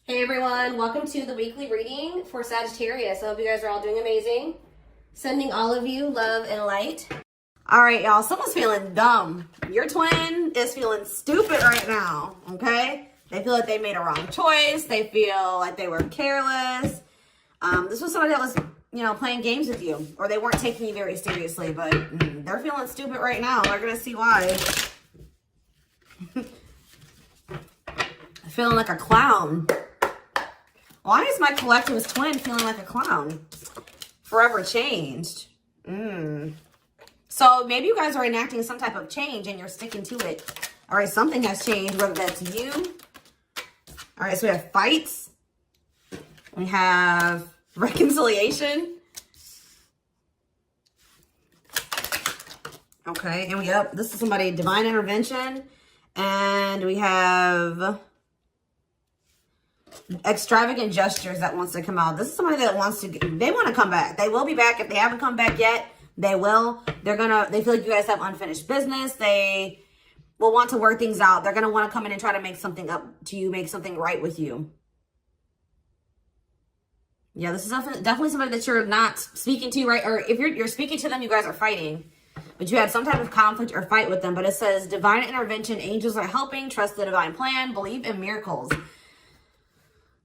Hey everyone, welcome to the weekly reading for Sagittarius. I hope you guys are all doing amazing. Sending all of you love and light. All right, y'all, someone's feeling dumb. Your twin is feeling stupid right now, okay? They feel like they made a wrong choice. They feel like they were careless. This was somebody that was, playing games with you, or they weren't taking you very seriously, but they're feeling stupid right now. They're going to see why. Feeling like a clown. Why is my collective's twin feeling like a clown? Forever changed. So maybe you guys are enacting some type of change and you're sticking to it. All right, something has changed, whether that's you. All right, so we have fights. We have reconciliation. Okay, and this is somebody, divine intervention. And we have extravagant gestures that wants to come out. This is somebody that they want to come back. They will be back. If they haven't come back yet, they will. They feel like you guys have unfinished business. They will want to work things out. They're going to want to come in and try to make something up to you, make something right with you. Yeah, this is definitely somebody that you're not speaking to, right? Or if you're speaking to them, you guys are fighting. But you had some type of conflict or fight with them. But it says, divine intervention, angels are helping, trust the divine plan, believe in miracles.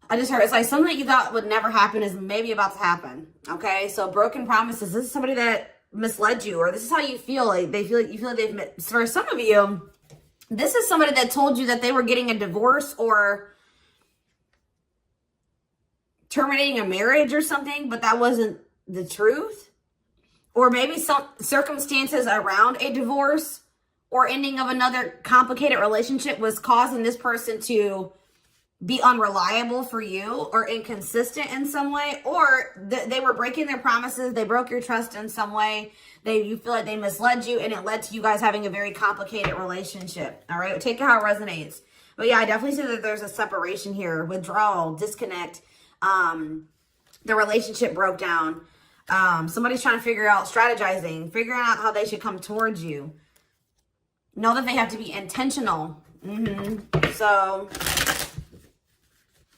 I just heard, it's like something that you thought would never happen is maybe about to happen. Okay, so broken promises. This is somebody that misled you, or this is how you feel. Like you feel like they've for some of you, this is somebody that told you that they were getting a divorce or terminating a marriage or something, but that wasn't the truth. Or maybe some circumstances around a divorce or ending of another complicated relationship was causing this person to be unreliable for you or inconsistent in some way, or they were breaking their promises. They broke your trust in some way. You feel like they misled you, and it led to you guys having a very complicated relationship. All right, take it how it resonates. But yeah, I definitely see that there's a separation here, withdrawal, disconnect. The relationship broke down. Somebody's trying to figure out, strategizing, figuring out how they should come towards you. Know that they have to be intentional. So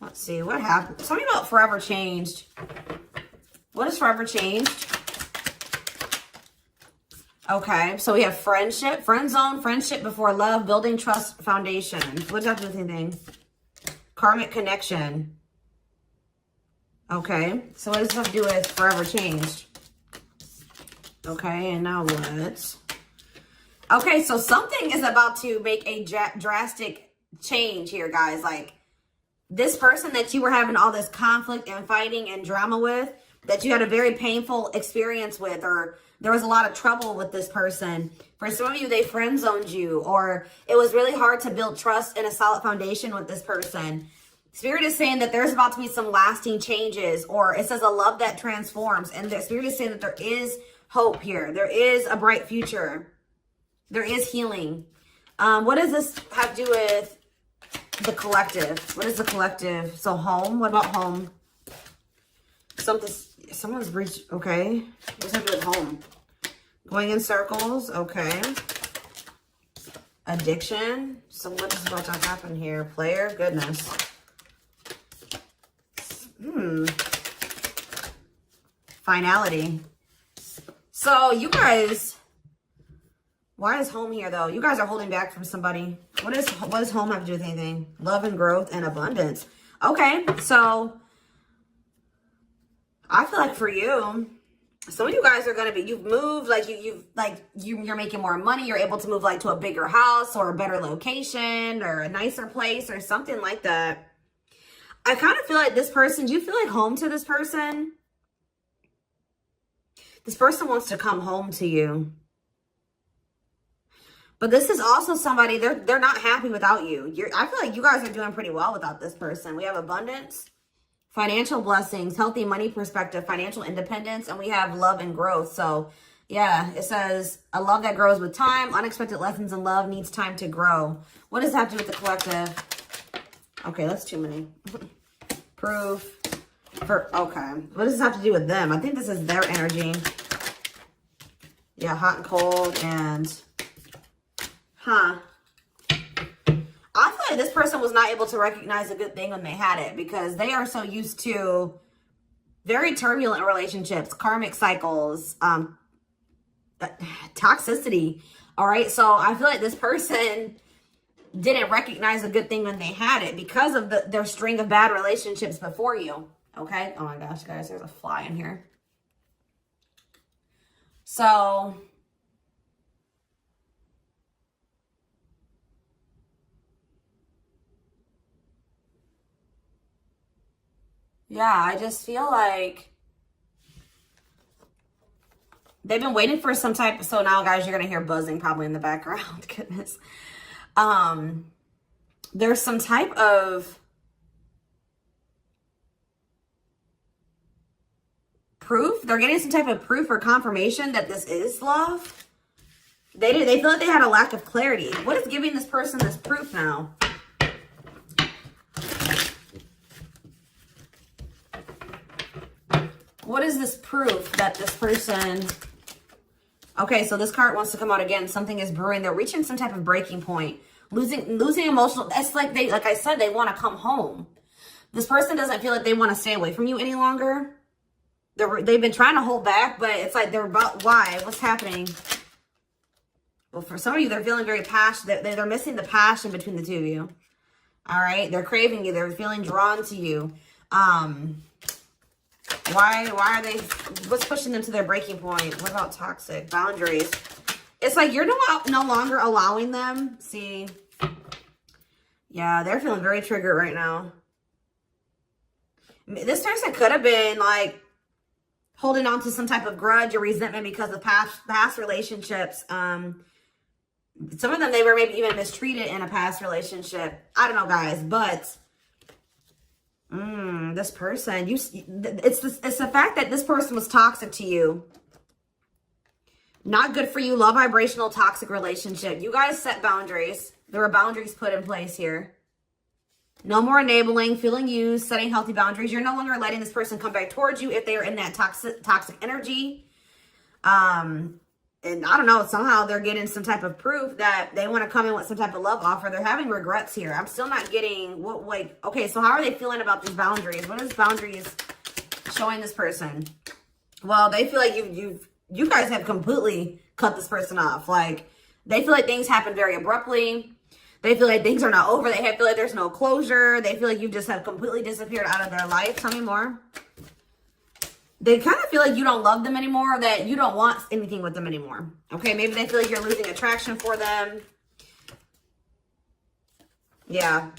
let's see, what happened? Something about forever changed. What is forever changed? Okay, so we have friendship, friend zone, friendship before love, building trust foundation. What does that do with anything? Karmic connection. Okay, so what does this have to do with forever changed? Okay, and now what? Okay, so something is about to make a drastic change here, guys. Like, this person that you were having all this conflict and fighting and drama with, that you had a very painful experience with, or there was a lot of trouble with this person. For some of you, they friend zoned you, or it was really hard to build trust and a solid foundation with this person. Spirit is saying that there's about to be some lasting changes, or it says a love that transforms. And the Spirit is saying that there is hope here. There is a bright future. There is healing. What does this have to do with the collective? What is the collective? So home. What about home? Someone's breached. Okay. What does that do with home? Going in circles. Okay. Addiction. So what is about to happen here? Player. Goodness. Finality. So you guys, why is home here though? You guys are holding back from somebody. What does home have to do with anything? Love and growth and abundance. Okay, so I feel like for you, some of you guys are gonna be, you've moved, like you're making more money. You're able to move like to a bigger house or a better location or a nicer place or something like that. I kind of feel like this person, do you feel like home to this person? This person wants to come home to you. But this is also somebody, they're not happy without you. I feel like you guys are doing pretty well without this person. We have abundance, financial blessings, healthy money perspective, financial independence, and we have love and growth. So yeah, it says a love that grows with time. Unexpected lessons in love needs time to grow. What does that have to do with the collective? Okay, that's too many. Proof. Okay. What does this have to do with them? I think this is their energy. Yeah, hot and cold and... I feel like this person was not able to recognize a good thing when they had it, because they are so used to very turbulent relationships, karmic cycles, toxicity. All right. So I feel like this person didn't recognize a good thing when they had it because of their string of bad relationships before you. Okay. Oh my gosh, guys, there's a fly in here. So yeah, I just feel like they've been waiting for some type of, so now guys, you're going to hear buzzing probably in the background. Goodness. There's some type of proof. They're getting some type of proof or confirmation that this is love. They feel like they had a lack of clarity. What is giving this person this proof now? What is this proof that this person... Okay, so this card wants to come out again. Something is brewing. They're reaching some type of breaking point. Losing emotional... That's like like I said, they want to come home. This person doesn't feel like they want to stay away from you any longer. They've been trying to hold back, but it's like they're about... Why? What's happening? Well, for some of you, they're feeling very passionate. They're missing the passion between the two of you. All right? They're craving you. They're feeling drawn to you. Why are they, what's pushing them to their breaking point? What about toxic boundaries? It's like you're no longer allowing them. See, yeah, they're feeling very triggered right now. This person could have been like holding on to some type of grudge or resentment because of past relationships. Some of them, they were maybe even mistreated in a past relationship. I don't know, guys, but this person, it's the fact that this person was toxic to you. Not good for you. Low vibrational toxic relationship. You guys set boundaries. There were boundaries put in place here. No more enabling, feeling used, setting healthy boundaries. You're no longer letting this person come back towards you if they are in that toxic energy. And I don't know, somehow they're getting some type of proof that they want to come in with some type of love offer. They're having regrets here. I'm still not getting what, like, okay, so how are they feeling about these boundaries? What is boundaries showing this person? Well, they feel like you guys have completely cut this person off. Like, they feel like things happen very abruptly. They feel like things are not over. They feel like there's no closure. They feel like you just have completely disappeared out of their life. Tell me more. They kind of feel like you don't love them anymore, that you don't want anything with them anymore. Okay, maybe they feel like you're losing attraction for them. Yeah.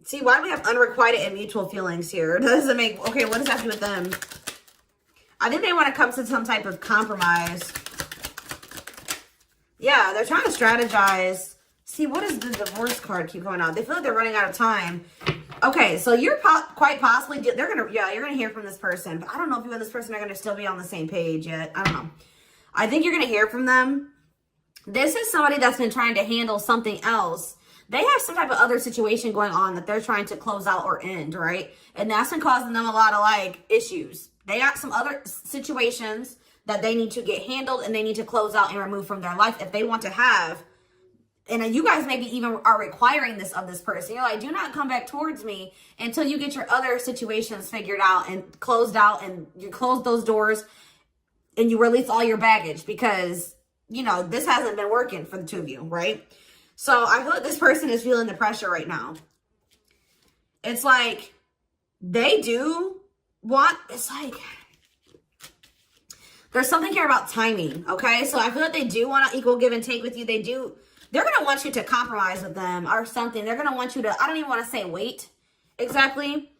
See, why do we have unrequited and mutual feelings here? Doesn't make... Okay, what does that have to do with them? I think they want to come to some type of compromise. Yeah, they're trying to strategize. See, what does the divorce card keep going on? They feel like they're running out of time. Okay, so you're quite possibly, you're going to hear from this person. But I don't know if you and this person are going to still be on the same page yet. I don't know. I think you're going to hear from them. This is somebody that's been trying to handle something else. They have some type of other situation going on that they're trying to close out or end, right? And that's been causing them a lot of, like, issues. They got some other situations that they need to get handled and they need to close out and remove from their life if they want to have. And you guys maybe even are requiring this of this person. You're like, do not come back towards me until you get your other situations figured out and closed out, and you close those doors and you release all your baggage, because, you know, this hasn't been working for the two of you, right? So I feel like this person is feeling the pressure right now. It's like they do want, it's like, there's something here about timing, okay? So I feel like they do want to equal give and take with you. They're going to want you to compromise with them or something. They're going to want you to, I don't even want to say wait exactly,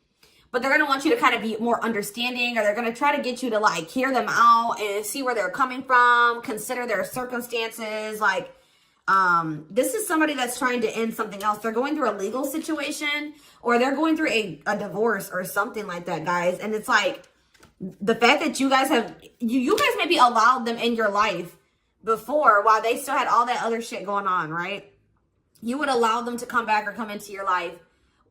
but they're going to want you to kind of be more understanding, or they're going to try to get you to, like, hear them out and see where they're coming from, consider their circumstances. Like, this is somebody that's trying to end something else. They're going through a legal situation, or they're going through a divorce or something like that, guys. And it's like the fact that you guys have, you guys maybe allowed them in your life before, while they still had all that other shit going on, right? You would allow them to come back or come into your life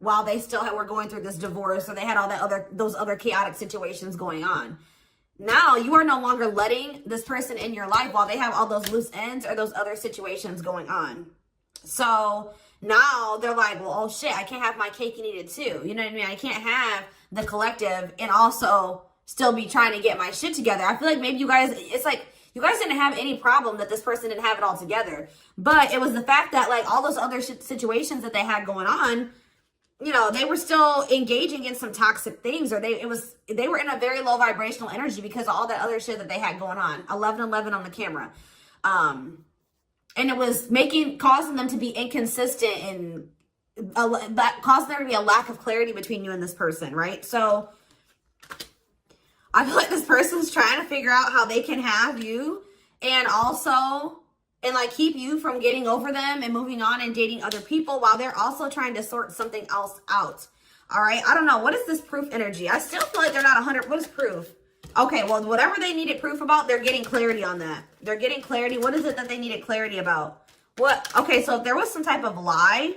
while they still were going through this divorce, or they had all that those other chaotic situations going on. Now you are no longer letting this person in your life while they have all those loose ends or those other situations going on. So Now they're like, well, oh shit, I can't have my cake and eat it too. You know what I mean? I can't have the collective and also still be trying to get my shit together. I feel like maybe you guys, it's like, you guys didn't have any problem that this person didn't have it all together. But it was the fact that like all those other situations that they had going on, you know, they were still engaging in some toxic things, or they were in a very low vibrational energy because of all that other shit that they had going on. 1111 on the camera. And it was causing them to be inconsistent and causing there to be a lack of clarity between you and this person, right? So I feel like this person's trying to figure out how they can have you and like keep you from getting over them and moving on and dating other people while they're also trying to sort something else out. All right. I don't know. What is this proof energy? I still feel like they're not 100. What is proof? Okay. Well, whatever they needed proof about, they're getting clarity on that. They're getting clarity. What is it that they needed clarity about? What? Okay. So if there was some type of lie,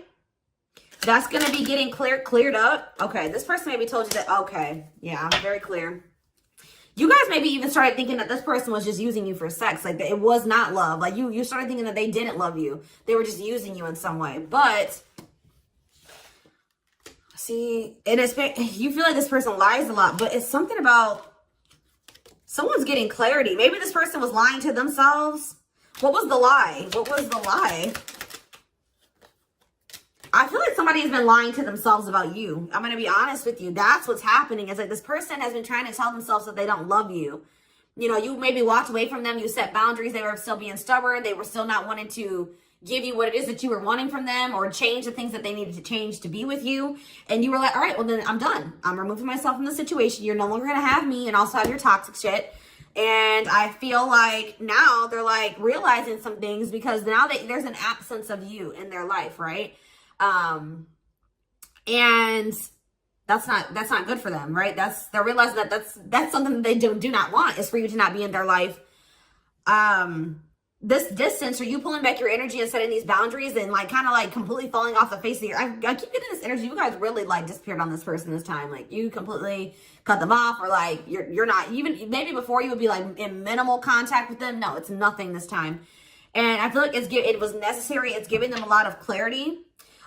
that's going to be getting cleared up. Okay. This person maybe told you that. Okay. Yeah. I'm very clear. You guys maybe even started thinking that this person was just using you for sex. Like, it was not love. Like, you started thinking that they didn't love you. They were just using you in some way. But, see, and you feel like this person lies a lot. But it's something about someone's getting clarity. Maybe this person was lying to themselves. What was the lie? What was the lie? I feel like somebody has been lying to themselves about you. I'm going to be honest with you. That's what's happening. It's like this person has been trying to tell themselves that they don't love you. You know, you maybe walked away from them. You set boundaries. They were still being stubborn. They were still not wanting to give you what it is that you were wanting from them or change the things that they needed to change to be with you. And you were like, all right, well, then I'm done. I'm removing myself from the situation. You're no longer going to have me and also have your toxic shit. And I feel like now they're like realizing some things because now there's an absence of you in their life, right? And that's not good for them, right? They're realizing that that's something that they do not want, is for you to not be in their life. This distance, or you pulling back your energy and setting these boundaries and like kind of like completely falling off the face of I keep getting this energy. You guys really like disappeared on this person this time. Like you completely cut them off, or like you're not even, maybe before you would be like in minimal contact with them. No, it's nothing this time. And I feel like it was necessary. It's giving them a lot of clarity.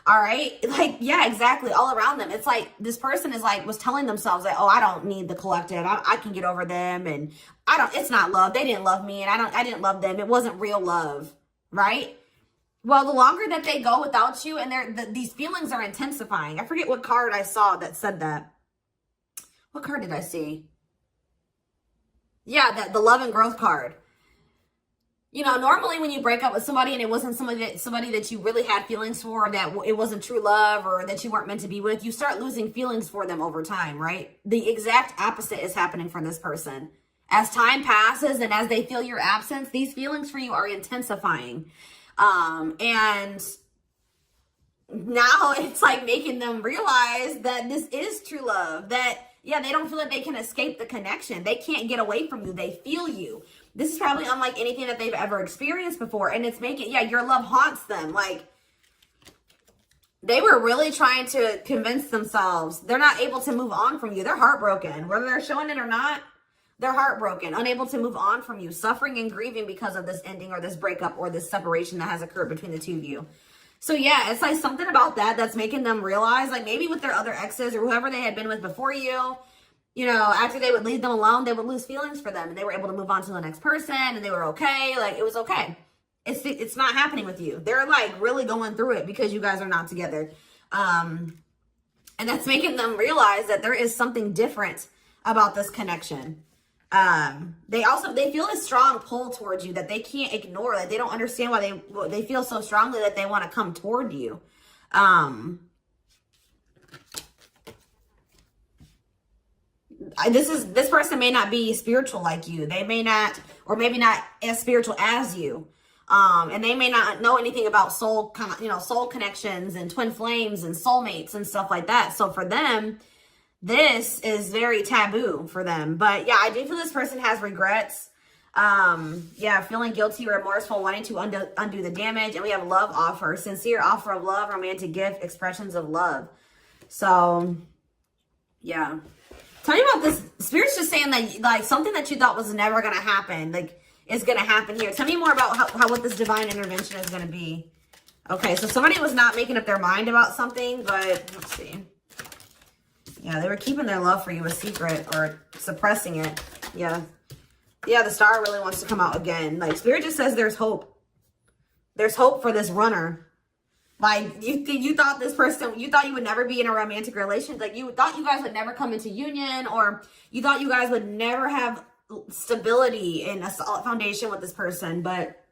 All right. Like, yeah, exactly. All around them. It's like this person was telling themselves that, oh, I don't need the collective. I can get over them. And it's not love. They didn't love me. And I didn't love them. It wasn't real love. Right. Well, the longer that they go without you and these feelings are intensifying. I forget what card I saw that said that. What card did I see? Yeah, the love and growth card. You know, normally when you break up with somebody and it wasn't somebody that you really had feelings for, that it wasn't true love, or that you weren't meant to be with, you start losing feelings for them over time, right? The exact opposite is happening for this person. As time passes and as they feel your absence, these feelings for you are intensifying. And now it's like making them realize that this is true love, that, yeah, they don't feel like they can escape the connection. They can't get away from you. They feel you. This is probably unlike anything that they've ever experienced before. And it's making, yeah, your love haunts them. Like, they were really trying to convince themselves they're not able to move on from you. They're heartbroken. Whether they're showing it or not, they're heartbroken, unable to move on from you, suffering and grieving because of this ending or this breakup or this separation that has occurred between the two of you. So, yeah, it's like something about that's making them realize, like maybe with their other exes or whoever they had been with before you, you know, after they would leave them alone, they would lose feelings for them and they were able to move on to the next person and they were okay. Like, it was okay. It's not happening with you. They're like really going through it because you guys are not together. And that's making them realize that there is something different about this connection. They feel a strong pull towards you that they can't ignore. Like, they don't understand why they feel so strongly that they want to come toward you. This person may not be spiritual like you. They may not, or maybe not as spiritual as you. And they may not know anything about soul connections and twin flames and soulmates and stuff like that. So for them, this is very taboo for them. But yeah, I do feel this person has regrets. Yeah, feeling guilty, remorseful, wanting to undo the damage. And we have love offer, sincere offer of love, romantic gift, expressions of love. So yeah. Tell me about this. Spirit's just saying that, like, something that you thought was never going to happen, like, is going to happen here. Tell me more about what this divine intervention is going to be. Okay, so somebody was not making up their mind about something, but let's see. Yeah, they were keeping their love for you a secret or suppressing it. Yeah. Yeah, the star really wants to come out again. Like, Spirit just says there's hope. There's hope for this runner. Like, you thought this person, you thought you would never be in a romantic relationship. Like, you thought you guys would never come into union, or you thought you guys would never have stability and a solid foundation with this person. But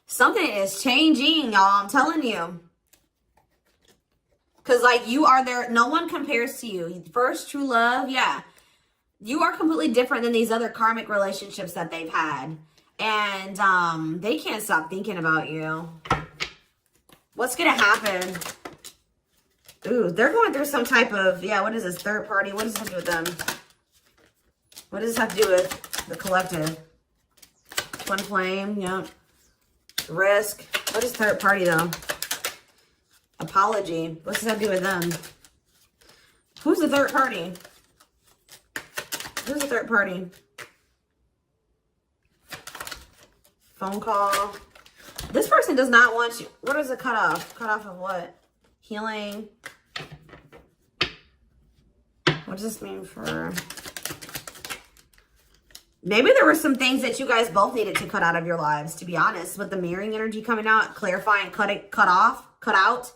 something is changing, y'all. I'm telling you. Because, like, you are there. No one compares to you. First true love. Yeah. You are completely different than these other karmic relationships that they've had. And they can't stop thinking about you. What's going to happen? Ooh, they're going through some type of, yeah, what is this? Third party. What does this have to do with them? What does this have to do with the collective? Twin flame, yeah. Risk. What is third party, though? Apology. What's this have to do with them? Who's the third party? Who's the third party? Phone call. This person does not want you. What is a cutoff? Cutoff of what? Healing. What does this mean for... Maybe there were some things that you guys both needed to cut out of your lives, to be honest. With the mirroring energy coming out, clarifying, cut out.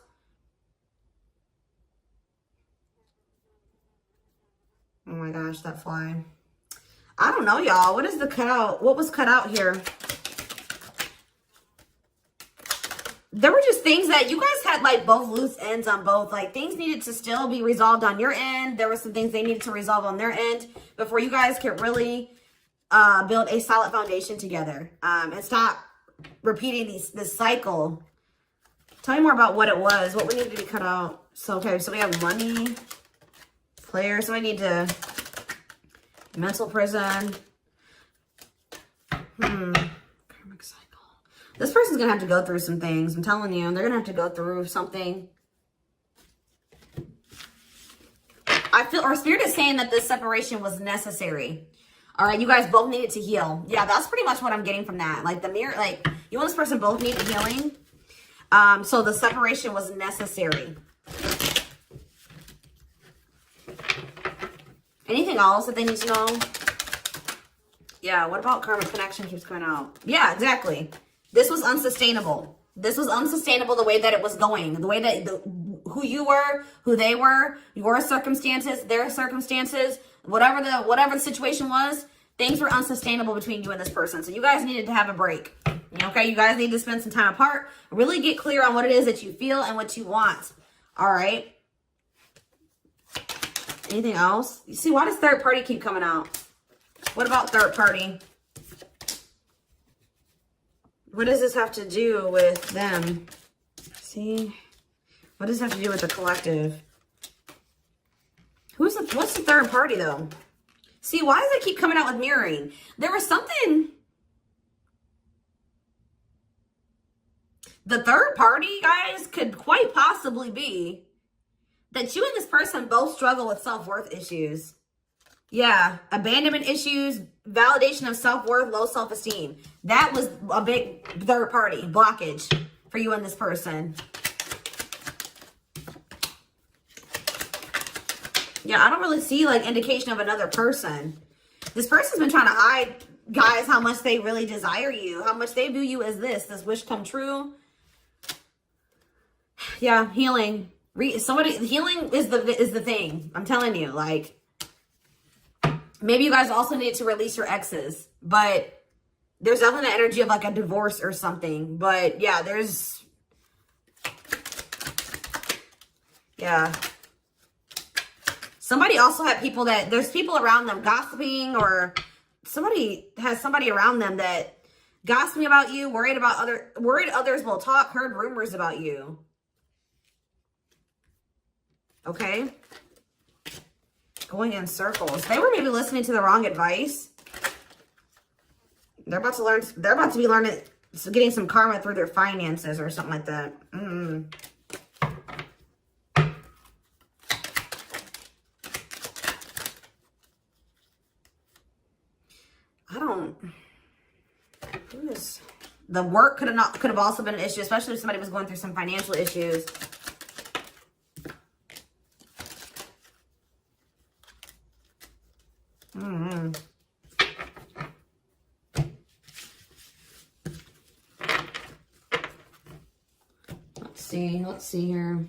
Oh my gosh, that fly. I don't know, y'all. What is the cutout? What was cut out here? There were just things that you guys had, like, both loose ends on both. Like, things needed to still be resolved on your end. There were some things they needed to resolve on their end before you guys could really build a solid foundation together. And stop repeating this cycle. Tell me more about what it was. What we needed to be cut out. So, okay, so we have money. Player. So I need to... Mental prison. Karmic cycle. This person's going to have to go through some things. I'm telling you. They're going to have to go through something. I feel, or Spirit is saying that this separation was necessary. All right. You guys both needed to heal. Yeah, that's pretty much what I'm getting from that. Like the mirror, like you and this person both needed healing. So the separation was necessary. Anything else that they need to know? Yeah, what about karmic connection keeps coming out? Yeah, exactly. This was unsustainable. This was unsustainable the way that it was going. The way that, who you were, who they were, your circumstances, their circumstances, whatever the situation was, things were unsustainable between you and this person. So you guys needed to have a break. Okay, you guys need to spend some time apart. Really get clear on what it is that you feel and what you want. All right. Anything else? You see, why does third party keep coming out? What about third party? What does this have to do with them? See? What does this have to do with the collective? What's the third party, though? See, why does it keep coming out with mirroring? There was something... The third party, guys, could quite possibly be that you and this person both struggle with self-worth issues. Yeah, abandonment issues, validation of self-worth, low self-esteem. That was a big third party blockage for you and this person. Yeah, I don't really see like indication of another person. This person's been trying to hide, guys, how much they really desire you, how much they view you as this wish come true. Yeah, healing. Healing is the thing. I'm telling you, like, maybe you guys also need to release your exes, but there's definitely an energy of like a divorce or something. But yeah, yeah. Somebody also had people there's people around them gossiping, or somebody has somebody around them that gossiping about you, worried others will talk, heard rumors about you. Okay. Going in circles. They were maybe listening to the wrong advice. They're about to be learning, getting some karma through their finances or something like that. The work could have also been an issue, especially if somebody was going through some financial issues. Let's see here.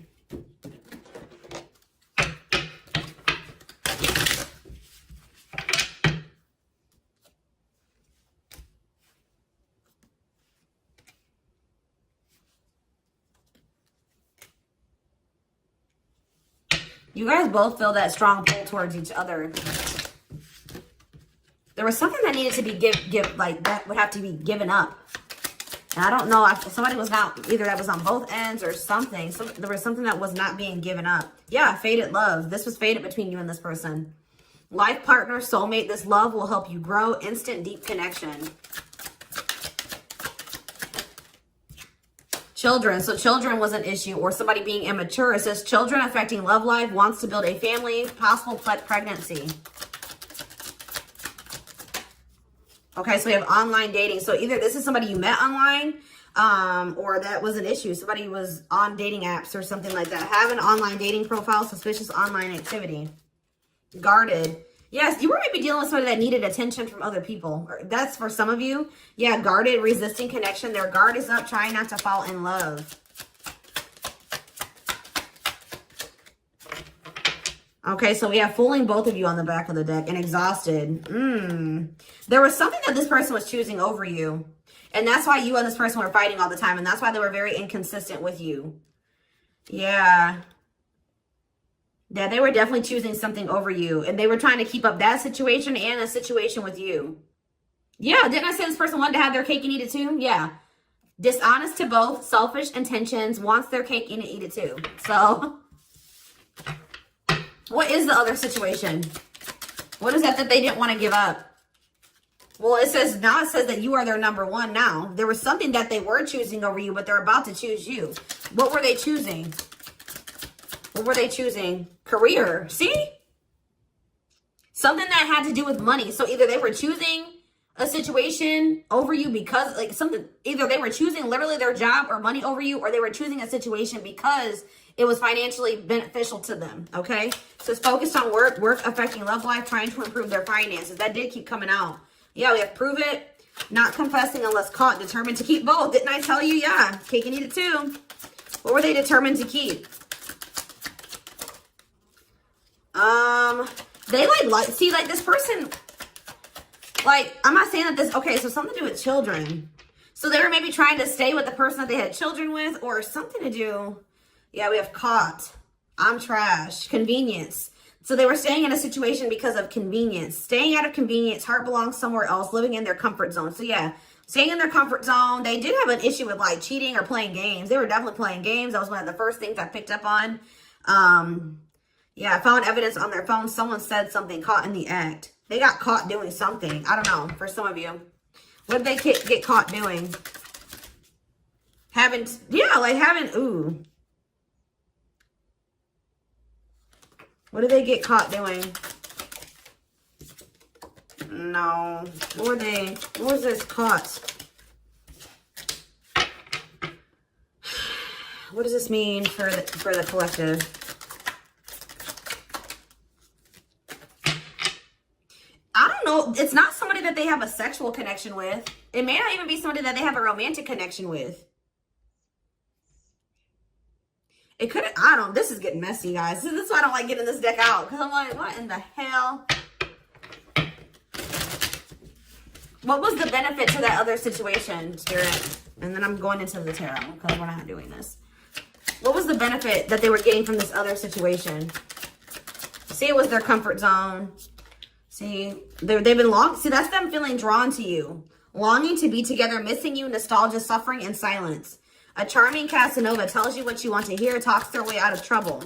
You guys both feel that strong pull towards each other. There was something that needed to be like that would have to be given up. And I don't know if somebody was not, either that was on both ends or something. So there was something that was not being given up. Yeah, fated love. This was fated between you and this person. Life partner, soulmate. This love will help you grow. Instant, deep connection. Children. So children was an issue, or somebody being immature. It says children affecting love life, wants to build a family, possible pregnancy. Okay, so we have online dating. So either this is somebody you met online, or that was an issue. Somebody was on dating apps or something like that. Have an online dating profile, suspicious online activity. Guarded. Yes, you were maybe dealing with somebody that needed attention from other people. That's for some of you. Yeah, guarded, resisting connection. Their guard is up, trying not to fall in love. Okay, so we have fooling both of you on the back of the deck and exhausted. There was something that this person was choosing over you. And that's why you and this person were fighting all the time. And that's why they were very inconsistent with you. Yeah. Yeah, they were definitely choosing something over you. And they were trying to keep up that situation and a situation with you. Yeah, didn't I say this person wanted to have their cake and eat it too? Yeah. Dishonest to both, selfish intentions, wants their cake and eat it too. So, what is the other situation? What is that they didn't want to give up? Well, it says now, it says that you are their number one now. There was something that they were choosing over you, but they're about to choose you. What were they choosing? What were they choosing? Career. See? Something that had to do with money. So either they were choosing a situation over you because, like, something, either they were choosing literally their job or money over you, or they were choosing a situation because it was financially beneficial to them. Okay? So it's focused on work affecting love life, trying to improve their finances. That did keep coming out. Yeah, we have prove it, not confessing unless caught, determined to keep both. Didn't I tell you? Yeah, cake and eat it too. What were they determined to keep? They see, like this person, like, I'm not saying that this, okay, so something to do with children. So they were maybe trying to stay with the person that they had children with, or something to do. Yeah, we have caught. I'm trash. Convenience. So they were staying in a situation because of convenience. Staying out of convenience. Heart belongs somewhere else. Living in their comfort zone. So yeah, staying in their comfort zone. They did have an issue with like cheating or playing games. They were definitely playing games. That was one of the first things I picked up on. Yeah, I found evidence on their phone. Someone said something, caught in the act. They got caught doing something. I don't know, for some of you. What did they get caught doing? Ooh. What did they get caught doing? No. What was this caught? What does this mean for the collective? I don't know. It's not somebody that they have a sexual connection with. It may not even be somebody that they have a romantic connection with. It could, I don't, this is getting messy, guys. This is why I don't like getting this deck out. Because I'm like, what in the hell? What was the benefit to that other situation, Spirit? And then I'm going into the tarot because we're not doing this. What was the benefit that they were getting from this other situation? See, it was their comfort zone. See, they've been see, that's them feeling drawn to you. Longing to be together, missing you, nostalgia, suffering, and silence. A charming Casanova tells you what you want to hear, talks their way out of trouble.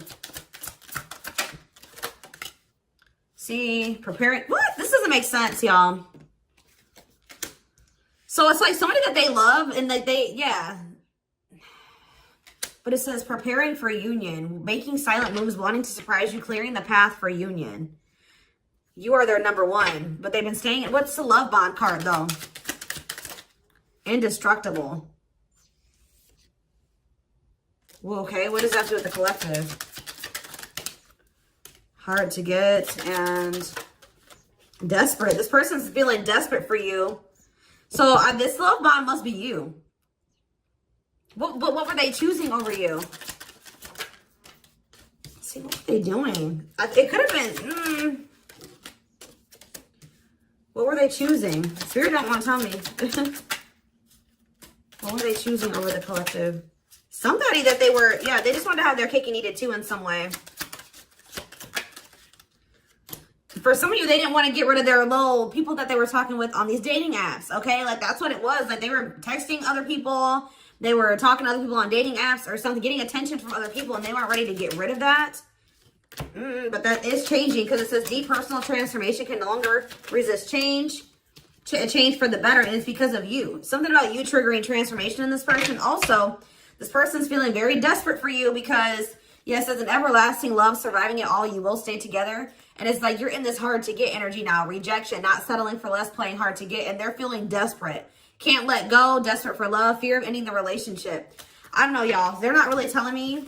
See, preparing. What? This doesn't make sense, y'all. So it's like somebody that they love and that yeah. But it says preparing for union, making silent moves, wanting to surprise you, clearing the path for union. You are their number one, but they've been staying. What's the love bond card, though? Indestructible. Well, okay, what does that do with the collective? Hard to get and desperate. This person's feeling desperate for you. So this love bond must be you. What were they choosing over you? Let's see, what were they doing? It could have been... What were they choosing? Spirit don't want to tell me. What were they choosing over the collective? Somebody that they were... Yeah, they just wanted to have their cake and eat it too in some way. For some of you, they didn't want to get rid of their little people that they were talking with on these dating apps, okay? Like, that's what it was. Like, they were texting other people. They were talking to other people on dating apps or something, getting attention from other people, and they weren't ready to get rid of that. But that is changing because it says deep personal transformation can no longer resist change. Change for the better, and it's because of you. Something about you triggering transformation in this person. Also, this person's feeling very desperate for you because, yes, as an everlasting love, surviving it all, you will stay together. And it's like you're in this hard to get energy now. Rejection, not settling for less, playing hard to get. And they're feeling desperate. Can't let go, desperate for love, fear of ending the relationship. I don't know, y'all. They're not really telling me.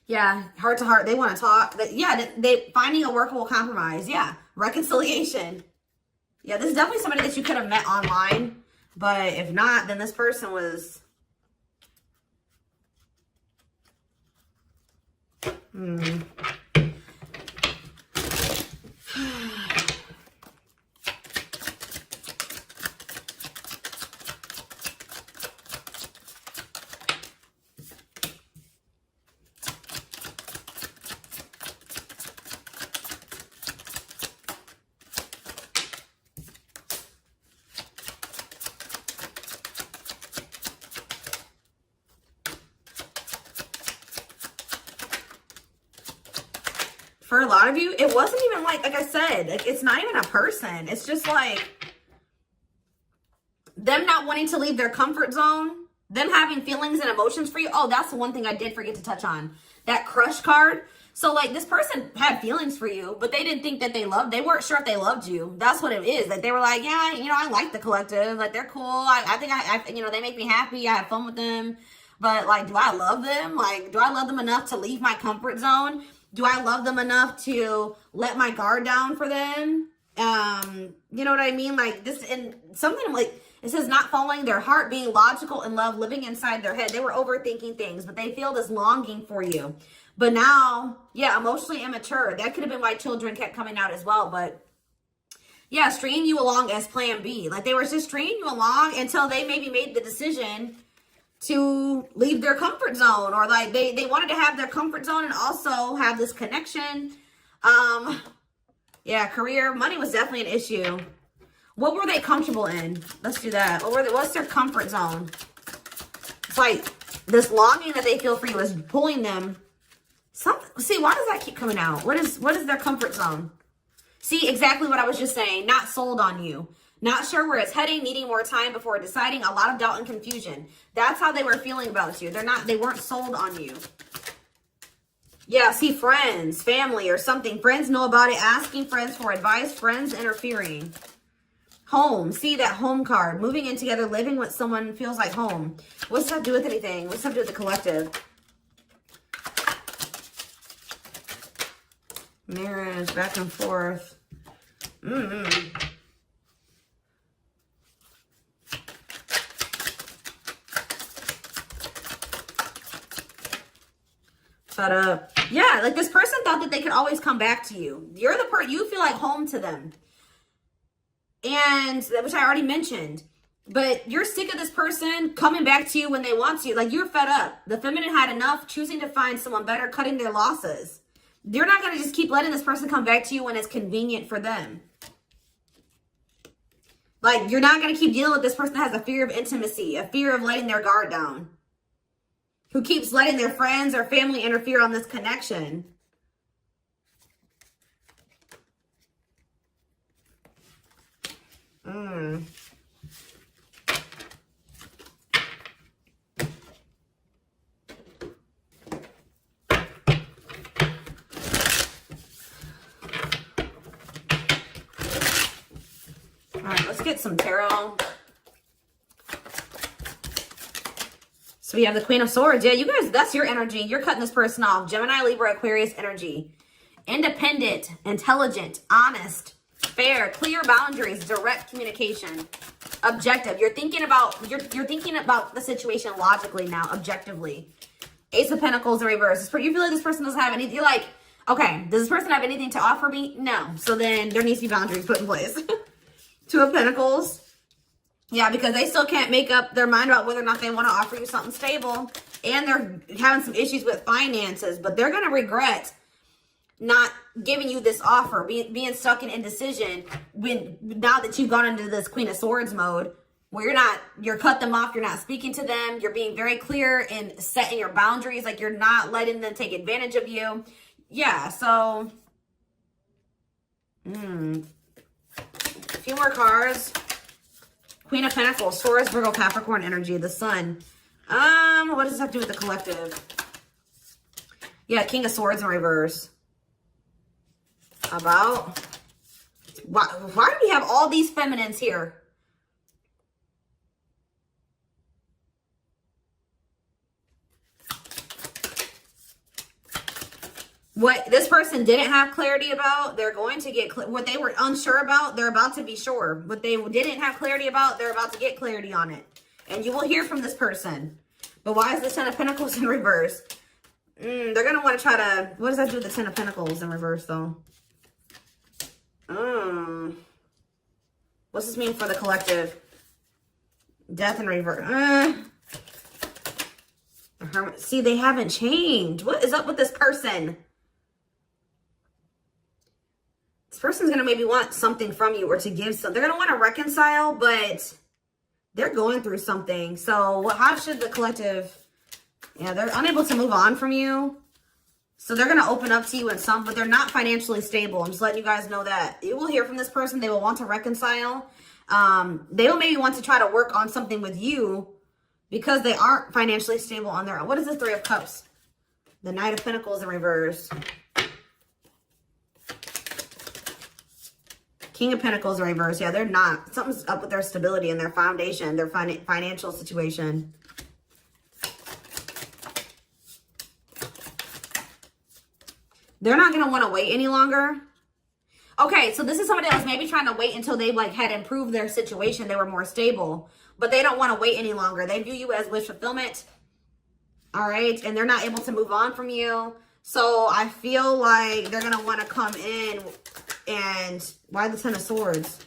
Yeah, heart to heart. They want to talk. But yeah, they finding a workable compromise. Yeah, reconciliation. Yeah, this is definitely somebody that you could have met online. But if not, then this person was... For a lot of you, it wasn't even like I said, like it's not even a person. It's just like them not wanting to leave their comfort zone, them having feelings and emotions for you. Oh, that's the one thing I did forget to touch on. That crush card. So like this person had feelings for you, but they didn't think that they weren't sure if they loved you. That's what it is. Like they were like, yeah, you know, I like the collective. Like they're cool. I think I you know, they make me happy. I have fun with them. But like, do I love them? Like, do I love them enough to leave my comfort zone? Do I love them enough to let my guard down for them? You know what I mean? Like this, and something like, it says not following their heart, being logical in love, living inside their head. They were overthinking things, but they feel this longing for you. But now, yeah, emotionally immature. That could have been why children kept coming out as well. But yeah, stringing you along as plan B. Like they were just stringing you along until they maybe made the decision to leave their comfort zone, or like they wanted to have their comfort zone and also have this connection. Yeah, career, money was definitely an issue. What were they comfortable in? Let's do that. What's their comfort zone? It's like this longing that they feel for you is pulling them. See, why does that keep coming out? What is their comfort zone? See, exactly what I was just saying. Not sold on you. Not sure where it's heading, needing more time before deciding, a lot of doubt and confusion. That's how they were feeling about you. They weren't sold on you. Yeah, see, friends, family or something. Friends know about it, asking friends for advice, friends interfering. Home, see that home card. Moving in together, living with someone feels like home. What's that do with anything? What's that do with the collective? Marriage, back and forth. Fed up. Yeah, like this person thought that they could always come back to you. You're the person, you feel like home to them. And, which I already mentioned. But you're sick of this person coming back to you when they want to. Like, you're fed up. The feminine had enough, choosing to find someone better, cutting their losses. You're not going to just keep letting this person come back to you when it's convenient for them. Like, you're not going to keep dealing with this person that has a fear of intimacy, a fear of letting their guard down, who keeps letting their friends or family interfere on this connection. All right, let's get some tarot. So we have the Queen of Swords. Yeah, you guys, that's your energy. You're cutting this person off. Gemini, Libra, Aquarius energy. Independent, intelligent, honest, fair, clear boundaries, direct communication, objective. You're thinking about the situation logically now, objectively. Ace of Pentacles in reverse. You feel like this person doesn't have anything. You're like, okay, does this person have anything to offer me? No. So then there needs to be boundaries put in place. Two of Pentacles. Yeah, because they still can't make up their mind about whether or not they want to offer you something stable. And they're having some issues with finances. But they're going to regret not giving you this offer, being stuck in indecision now that you've gone into this Queen of Swords mode, where you're cut them off, you're not speaking to them, you're being very clear and setting your boundaries, like you're not letting them take advantage of you. Yeah, so a few more cards. Queen of Pentacles, Taurus, Virgo, Capricorn energy, the Sun. What does this have to do with the collective? Yeah, King of Swords in reverse. About why do we have all these feminines here? What this person didn't have clarity about, they're going to get what they were unsure about, they're about to be sure. What they didn't have clarity about, they're about to get clarity on it. And you will hear from this person. But why is the Ten of Pentacles in reverse? They're going to want to try to, what does that do with the Ten of Pentacles in reverse though? What's this mean for the collective? Death in reverse. See, they haven't changed. What is up with this person? This person's going to maybe want something from you or to give something. They're going to want to reconcile, but they're going through something. So how should the collective... Yeah, they're unable to move on from you. So they're going to open up to you in some, but they're not financially stable. I'm just letting you guys know that. You will hear from this person. They will want to reconcile. They will maybe want to try to work on something with you because they aren't financially stable on their own. What is the Three of Cups? The Knight of Pentacles in reverse. King of Pentacles in reverse. Yeah, they're not. Something's up with their stability and their foundation, their financial situation. They're not going to want to wait any longer. Okay, so this is somebody that was maybe trying to wait until they had improved their situation. They were more stable. But they don't want to wait any longer. They view you as wish fulfillment. All right, and they're not able to move on from you. So I feel like they're going to want to come in and... Why the Ten of Swords?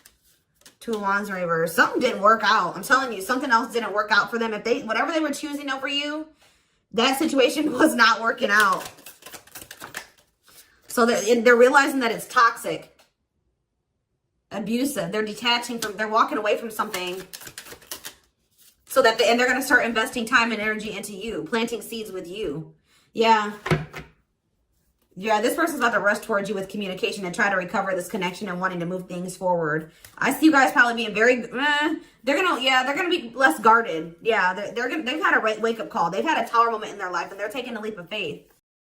Two of Wands in reverse. Something didn't work out. I'm telling you, something else didn't work out for them. If whatever they were choosing over you, that situation was not working out. So they're realizing that it's toxic, abusive. They're detaching from, they're walking away from something. So that, and they're going to start investing time and energy into you, planting seeds with you. Yeah. Yeah, this person's about to rush towards you with communication and try to recover this connection and wanting to move things forward. I see you guys probably being very, they're gonna be less guarded. Yeah, they've had a wake-up call. They've had a tower moment in their life and they're taking a leap of faith.